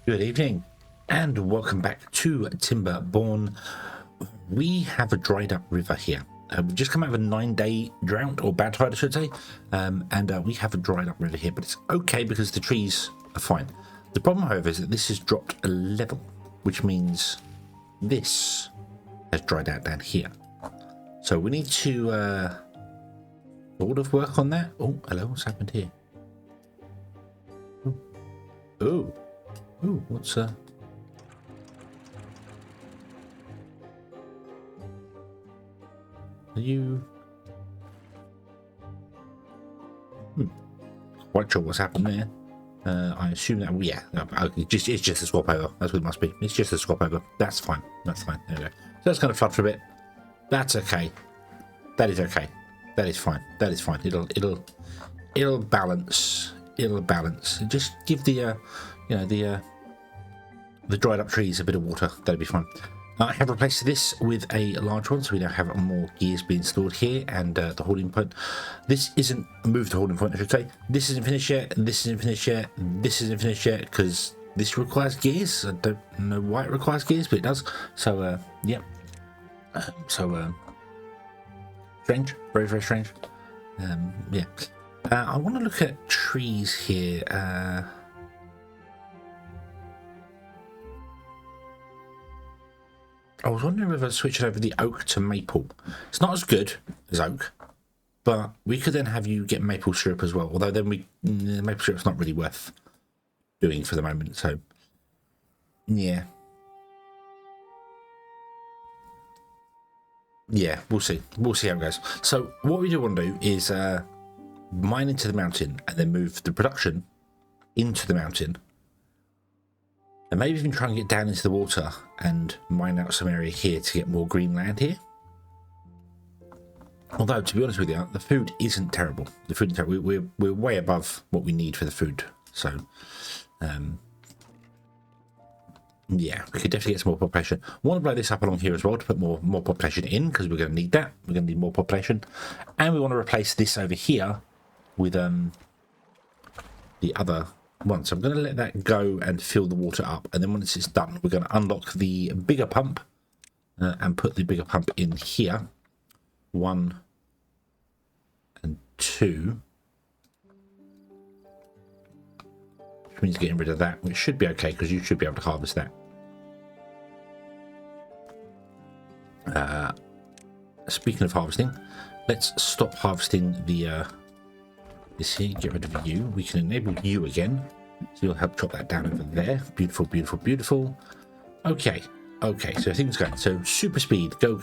Good evening, and welcome back to Timberborn. We have a dried up river here. We've just come out of a 9-day drought, or bad tide, I should say, and we have a dried up river here, but it's okay because the trees are fine. The problem, however, is that this has dropped a level, which means this has dried out down here. So we need to sort of work on that. Oh, hello, what's happened here? Oh, what's Are you? Quite sure what's happened there. I assume that, yeah, it's just a swap over. That's what it must be. It's just a swap over. That's fine. That's fine. There we go. So that's going to flood for a bit. That's okay. That is okay. That is fine. That is fine. It'll balance. It'll balance. Just give the the dried up trees a bit of water. That'll be fine. I have replaced this with a large one, so we now have more gears being stored here, and the holding point. This isn't moved to holding point, I should say. This isn't finished yet, and this isn't finished yet, and this isn't finished yet, because this requires gears. I don't know why it requires gears, but it does. So, yeah. Strange. Very, very strange. Yeah. I want to look at trees here. I was wondering whether I'd switch it over the oak to maple. It's not as good as oak, but we could then have you get maple syrup as well. Although then the maple syrup's not really worth doing for the moment. So, yeah. Yeah, we'll see. We'll see how it goes. So what we do want to do is mine into the mountain and then move the production into the mountain. And maybe even try and get down into the water and mine out some area here to get more green land here. Although, to be honest with you, the food isn't terrible. The food is terrible. We're way above what we need for the food. So, yeah, we could definitely get some more population. I want to blow this up along here as well to put more population in, because we're going to need that. We're going to need more population. And we want to replace this over here with the other one. So I'm going to let that go and fill the water up, and then once it's done, we're going to unlock the bigger pump and put the bigger pump in here. 1 and 2, which means getting rid of that, which should be okay because you should be able to harvest that. Speaking of harvesting, let's stop harvesting the this here. Get rid of you. We can enable you again, so you'll help chop that down over there. Beautiful, beautiful, beautiful. Okay, so things going. So super speed, go.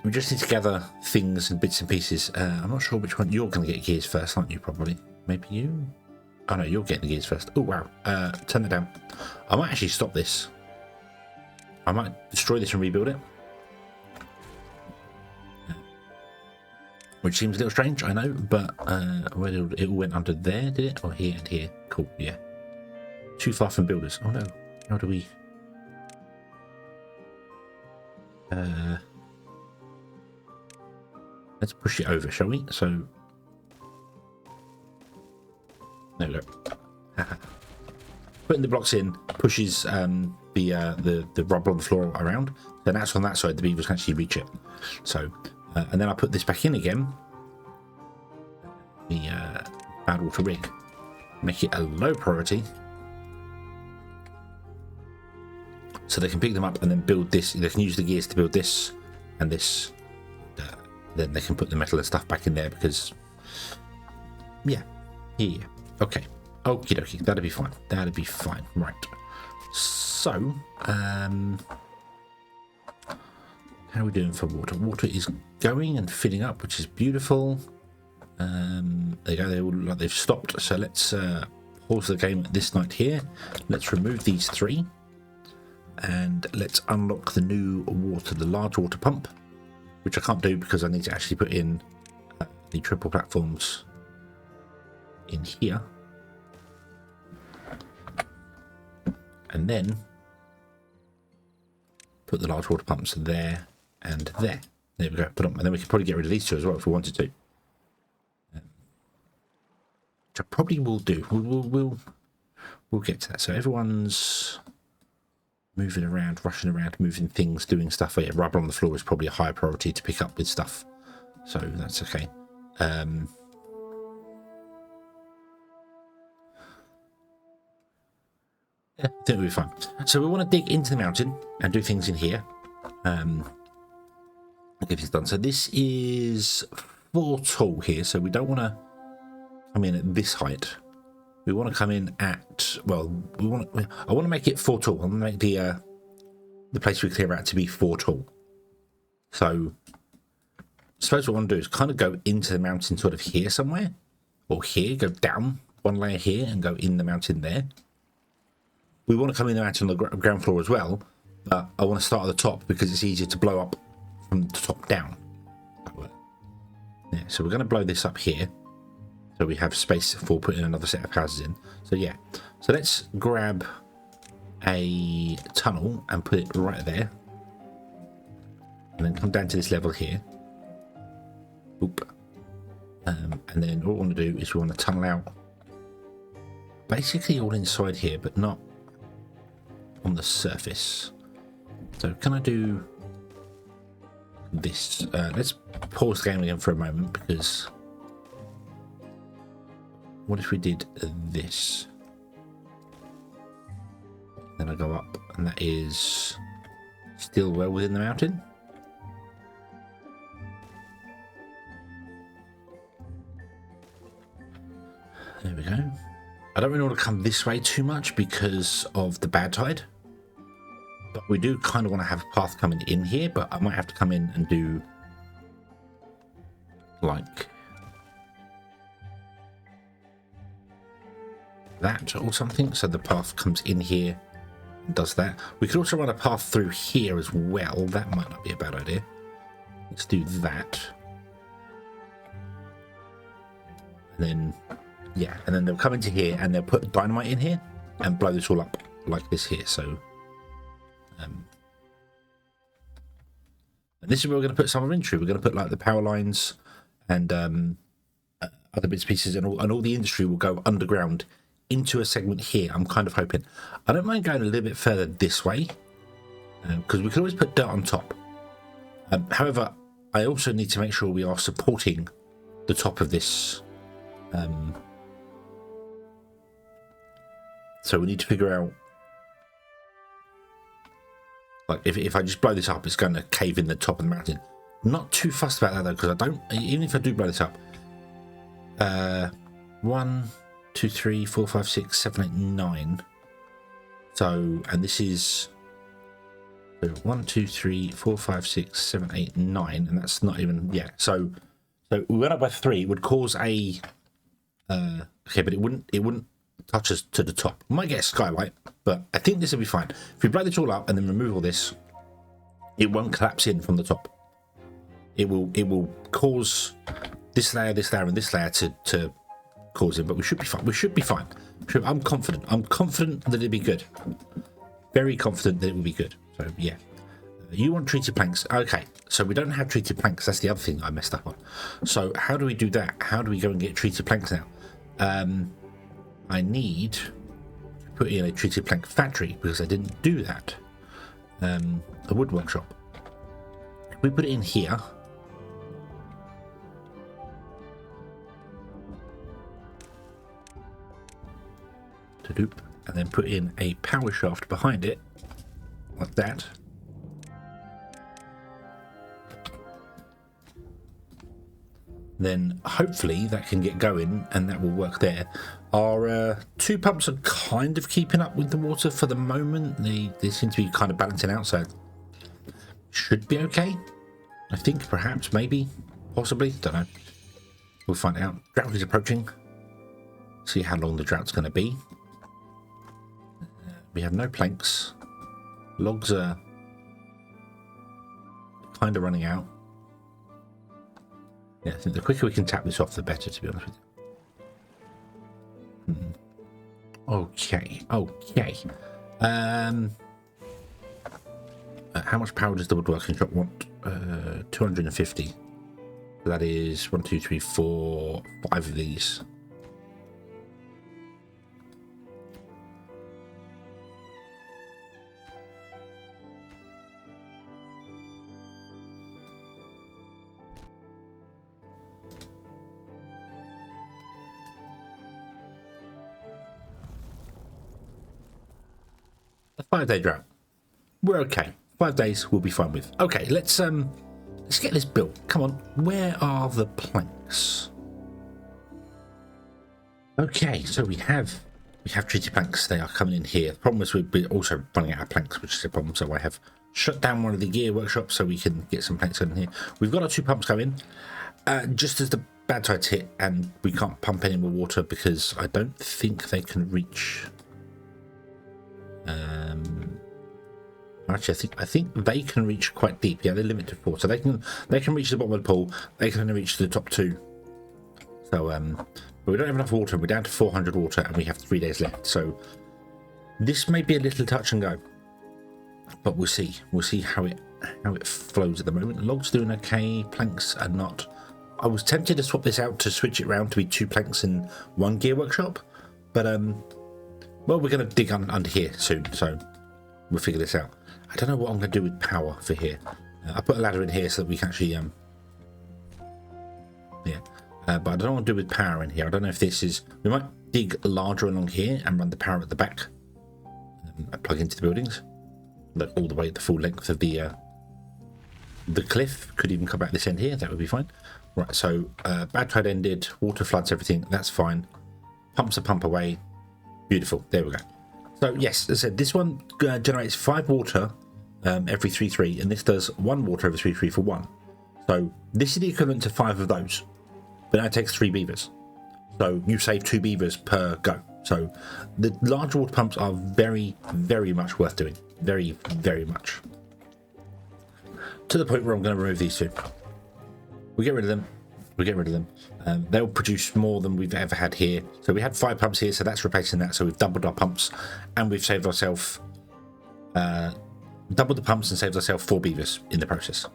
We just need to gather things and bits and pieces. I'm not sure which one. You're going to get gears first, aren't you? Probably. Maybe you. Oh no, you're getting the gears first. Oh wow. Turn that down. I might actually stop this. I might destroy this and rebuild it. Which seems a little strange, I know, but where did it all went under there, did it? Or here and here? Cool, yeah. Too far from builders. Oh no. How do we... let's push it over, shall we? So... there we go. Putting the blocks in pushes the rubble on the floor around. Then that's on that side, the beavers can actually reach it. So... and then I put this back in again, the bad water rig, make it a low priority, so they can pick them up and then build this. They can use the gears to build this and this, then they can put the metal and stuff back in there because, yeah, okay, okie dokie, that'll be fine, right. So, how are we doing for water? Water is going and filling up, which is beautiful. There you go, they all look like they've stopped. So let's pause the game this night here. Let's remove these 3. And let's unlock the new water, the large water pump, which I can't do because I need to actually put in the triple platforms in here. And then put the large water pumps there and there. There we go. Put them, and then we can probably get rid of these 2 as well if we wanted to. which I probably will do. We'll get to that. So everyone's moving around, rushing around, moving things, doing stuff. Oh, yeah, rubber on the floor is probably a higher priority to pick up with stuff. So that's okay. Yeah, I think it'll be fine. So we want to dig into the mountain and do things in here. Get things done. So this is 4 tall here, so we don't want to come in at this height. We want to come in at, well, I want to make it 4 tall. I want to make the place we clear out to be 4 tall. So I suppose what I want to do is kind of go into the mountain sort of here somewhere, or here, go down 1 layer here and go in the mountain there. We want to come in the mountain on the ground floor as well, but I want to start at the top because it's easier to blow up from the top down. Yeah, so we're going to blow this up here, so we have space for putting another set of houses in. So yeah, so let's grab a tunnel and put it right there, and then come down to this level here. Oop. And then all we want to do is we want to tunnel out basically all inside here, but not on the surface. So can I do this? Let's pause the game again for a moment, because what if we did this? Then I go up, and that is still well within the mountain. There we go. I don't really want to come this way too much because of the bad tide, but we do kind of want to have a path coming in here, but I might have to come in and do like that or something, so the path comes in here and does that. We could also run a path through here as well. That might not be a bad idea. Let's do that. And then yeah, and then they'll come into here and they'll put dynamite in here and blow this all up like this here. So and this is where we're going to put some of our industry. We're going to put like the power lines and other bits and pieces, and all the industry will go underground into a segment here. I'm kind of hoping. I don't mind going a little bit further this way, because we can always put dirt on top. However, I also need to make sure we are supporting the top of this. So we need to figure out, like, if I just blow this up, it's going to cave in the top of the mountain. Not too fussed about that though, because I don't. Even if I do blow this up, 1, 2, 3, 4, 5, 6, 7, 8, 9. So, and this is 1, 2, 3, 4, 5, 6, 7, 8, 9, and that's not even So we went up by 3. It would cause a okay, but it wouldn't touch us to the top. We might get a skylight, but I think this will be fine. If we blow this all up and then remove all this, it won't collapse in from the top. It will cause this layer, and this layer to cause it, but we should be fine. We should be fine. I'm confident. I'm confident that it'll be good. Very confident that it will be good. So yeah. You want treated planks. Okay, so we don't have treated planks. That's the other thing I messed up on. So how do we do that? How do we go and get treated planks now? I need to put in a treated plank factory because I didn't do that. A wood workshop. If we put it in here, and then put in a power shaft behind it, like that. Then hopefully that can get going and that will work there. Our 2 pumps are kind of keeping up with the water for the moment. They seem to be kind of balancing out, so should be okay. I think, perhaps, maybe, possibly, don't know. We'll find out. Drought is approaching. See how long the drought's going to be. We have no planks. Logs are kind of running out. Yeah, I think the quicker we can tap this off, the better, to be honest with you. Okay. How much power does the woodworking shop want? 250. So that is 1, 2, 3, 4, 5 of these. 5-day drought. We're okay. 5 days we'll be fine with. Okay, let's get this built. Come on, where are the planks? Okay, so we have treaty planks. They are coming in here. The problem is we're also running out of planks, which is a problem. So I have shut down one of the gear workshops so we can get some planks in here. We've got our 2 pumps going. Just as the bad tides hit, and we can't pump any more water because I don't think they can reach. Actually, I think they can reach quite deep. Yeah, they're limited to 4, so they can reach the bottom of the pool. They can only reach the top 2. So but we don't have enough water. We're down to 400 water, and we have 3 days left. So this may be a little touch and go, but we'll see. We'll see how it flows at the moment. Logs doing okay. Planks are not. I was tempted to swap this out to switch it around to be 2 planks in 1 gear workshop, but well, we're going to dig under here soon, so we'll figure this out. I don't know what I'm going to do with power for here. I put a ladder in here so that we can actually but I don't know what to do with power in here. I don't know if this is... We might dig larger along here and run the power at the back. Plug into the buildings. Like all the way at the full length of the cliff. Could even come back this end here. That would be fine. Right, so bad tide ended. Water floods everything. That's fine. Pumps a pump away. Beautiful. There we go. So yes, as I said, this one generates 5 water every 3-3. And this does 1 water every 3-3 for 1. So this is the equivalent to 5 of those. But that takes 3 beavers. So you save 2 beavers per go. So the large water pumps are very, very much worth doing. Very, very much. To the point where I'm going to remove these 2. We'll get rid of them. We'll get rid of them. They'll produce more than we've ever had here. So we had 5 pumps here, so that's replacing that. So we've doubled our pumps, and we've saved ourselves... doubled the pumps and saved ourselves 4 beavers in the process.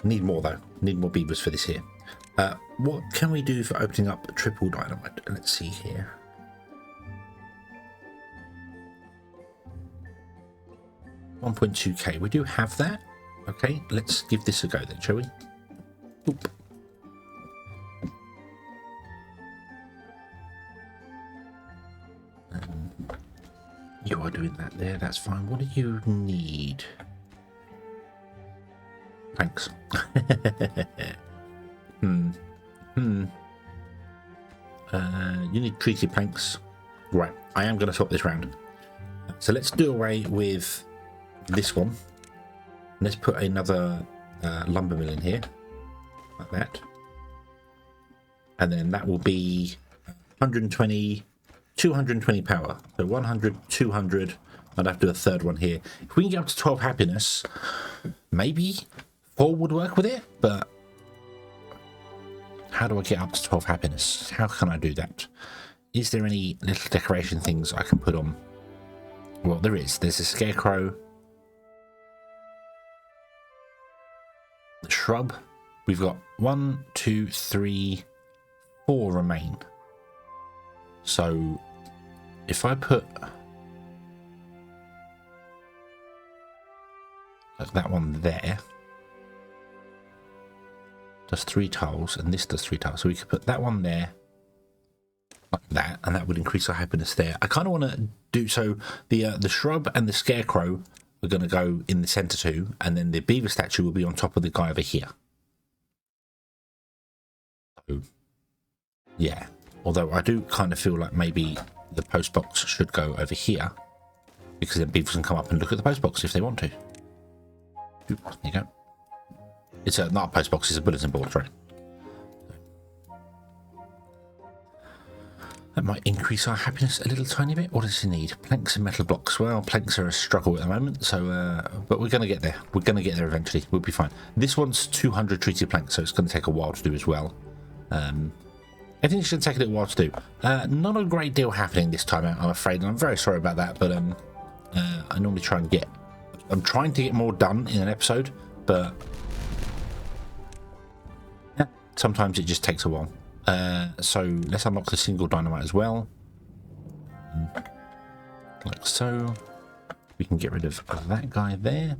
Need more, though. Need more beavers for this here. What can we do for opening up triple dynamite? Let's see here. $1.2k. We do have that. Okay, let's give this a go then, shall we? Oop. You are doing that there. That's fine. What do you need? Thanks. You need treaty planks. Right, I am going to swap this round. So let's do away with this one. Let's put another lumber mill in here, like that. And then that will be 120, 220 power. So 100, 200. I'd have to do a third one here. If we can get up to 12 happiness, maybe 4 would work with it, but how do I get up to 12 happiness? How can I do that? Is there any little decoration things I can put on? Well, there is. There's a scarecrow. The shrub. We've got 1, 2, 3, 4 remain. So if I put like that one there, does 3 tiles, and this does 3 tiles. So we could put that one there, like that, and that would increase our happiness there. I kind of want to do so. The shrub and the scarecrow are going to go in the center too, and then the beaver statue will be on top of the guy over here. So, yeah. Although I do kind of feel like maybe the post box should go over here, because then beavers can come up and look at the post box if they want to. Oop, there you go. It's not a post box, it's a bulletin board, right? That might increase our happiness a little tiny bit. What does he need? Planks and metal blocks. Well, planks are a struggle at the moment, so but we're going to get there. We're going to get there eventually. We'll be fine. This one's 200 treated planks, so it's going to take a while to do as well. Everything's going to take a little while to do. Not a great deal happening this time out, I'm afraid, and I'm very sorry about that, but I normally try and get... I'm trying to get more done in an episode, but... yeah, sometimes it just takes a while. So let's unlock the single dynamite as well. Like so. We can get rid of that guy there.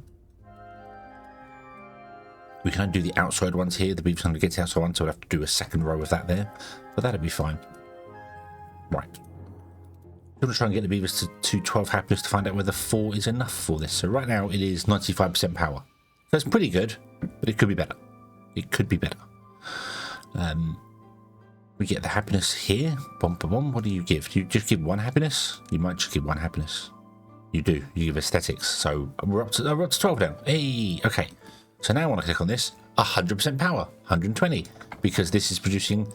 We can undo the outside ones here. The beaver's going to get to the outside one, so we'll have to do a second row of that there. But that'll be fine. Right. I'm going to try and get the beavers to 12 happiness to find out whether 4 is enough for this. So right now it is 95% power. That's pretty good, but it could be better. It could be better. We get the happiness here. Bom, bom, bom. What do you give? Do you just give 1 happiness? You might just give 1 happiness. You do. You give aesthetics. So we're up to 12 now. Hey, okay. So now I want to click on this. 100% power. 120. Because this is producing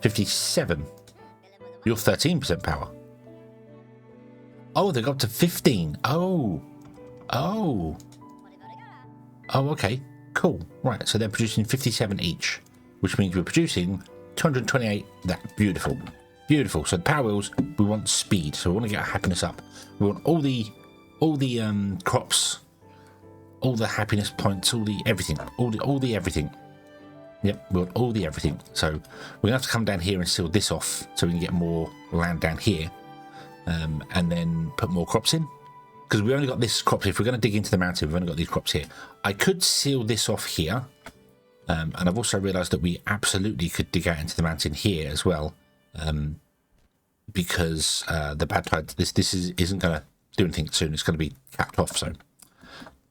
57. You're 13% power. Oh, they got up to 15. Oh. Oh. Oh, okay. Cool. Right, so they're producing 57 each, which means we're producing 228. That beautiful. Beautiful. So the power wheels, we want speed. So we want to get our happiness up. We want all the crops, all the happiness points, all the everything. All the everything. Yep, we want all the everything. So we're gonna have to come down here and seal this off so we can get more land down here. And then put more crops in. Because we only got this crop here. If we're going to dig into the mountain, we've only got these crops here. I could seal this off here. And I've also realised that we absolutely could dig out into the mountain here as well. Because the bad tide, this isn't going to do anything soon. It's going to be capped off, so.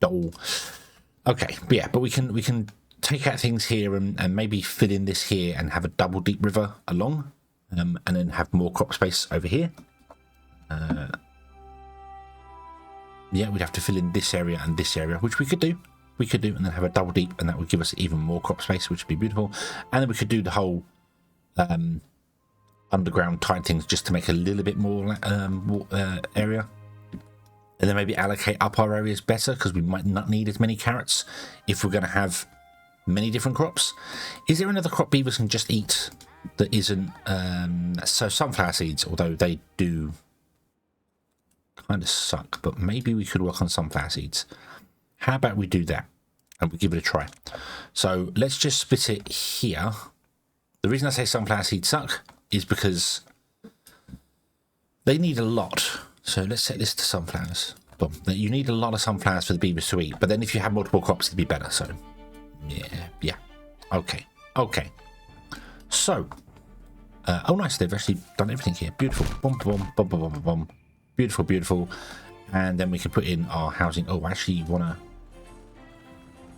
Okay, but yeah, but we can take out things here and maybe fill in this here and have a double deep river along. And then have more crop space over here. Yeah, we'd have to fill in this area and this area, which we could do. We could do, and then have a double deep, and that would give us even more crop space, which would be beautiful. And then we could do the whole underground type things just to make a little bit more area. And then maybe allocate up our areas better, because we might not need as many carrots if we're going to have many different crops. Is there another crop beavers can just eat that isn't... so sunflower seeds, although they do... kind of suck, but maybe we could work on sunflower seeds. How about we do that and we give it a try? So let's just split it here. The reason I say sunflower seeds suck is because they need a lot. So let's set this to sunflowers. Boom. You need a lot of sunflowers for the beavers to eat, but then if you have multiple crops it'd be better. So yeah, okay. So oh nice, they've actually done everything here. Beautiful. Boom, boom, boom, boom, boom, boom. Beautiful. And then we can put in our housing. Oh, I actually want to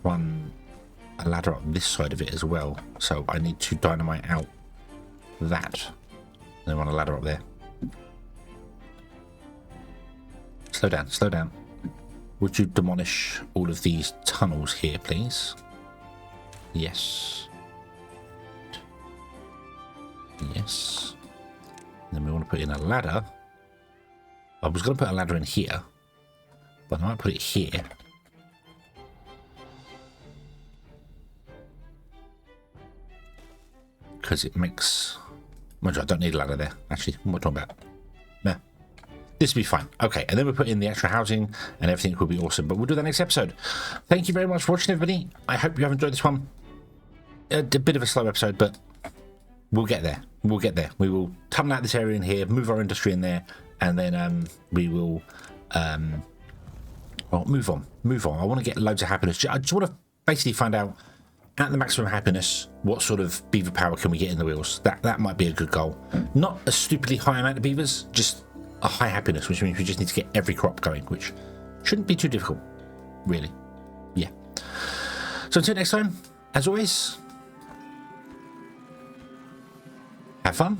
run a ladder up this side of it as well. So I need to dynamite out that. Then run a ladder up there. Slow down. Would you demolish all of these tunnels here, please? Yes. Yes. Then we want to put in a ladder. I was going to put a ladder in here, but I might put it here. Because it makes... I don't need a ladder there, actually. What am I talking about? Nah. This will be fine. Okay, and then we'll put in the extra housing and everything will be awesome. But we'll do that next episode. Thank you very much for watching, everybody. I hope you have enjoyed this one. A bit of a slow episode, but we'll get there. We will tunnel out this area in here, move our industry in there, and then we will well, move on. I want to get loads of happiness. I just want to basically find out at the maximum happiness what sort of beaver power can we get in the wheels. That might be a good goal. Not a stupidly high amount of beavers, just a high happiness, which means we just need to get every crop going, which shouldn't be too difficult, really. Yeah. So until next time, as always, have fun.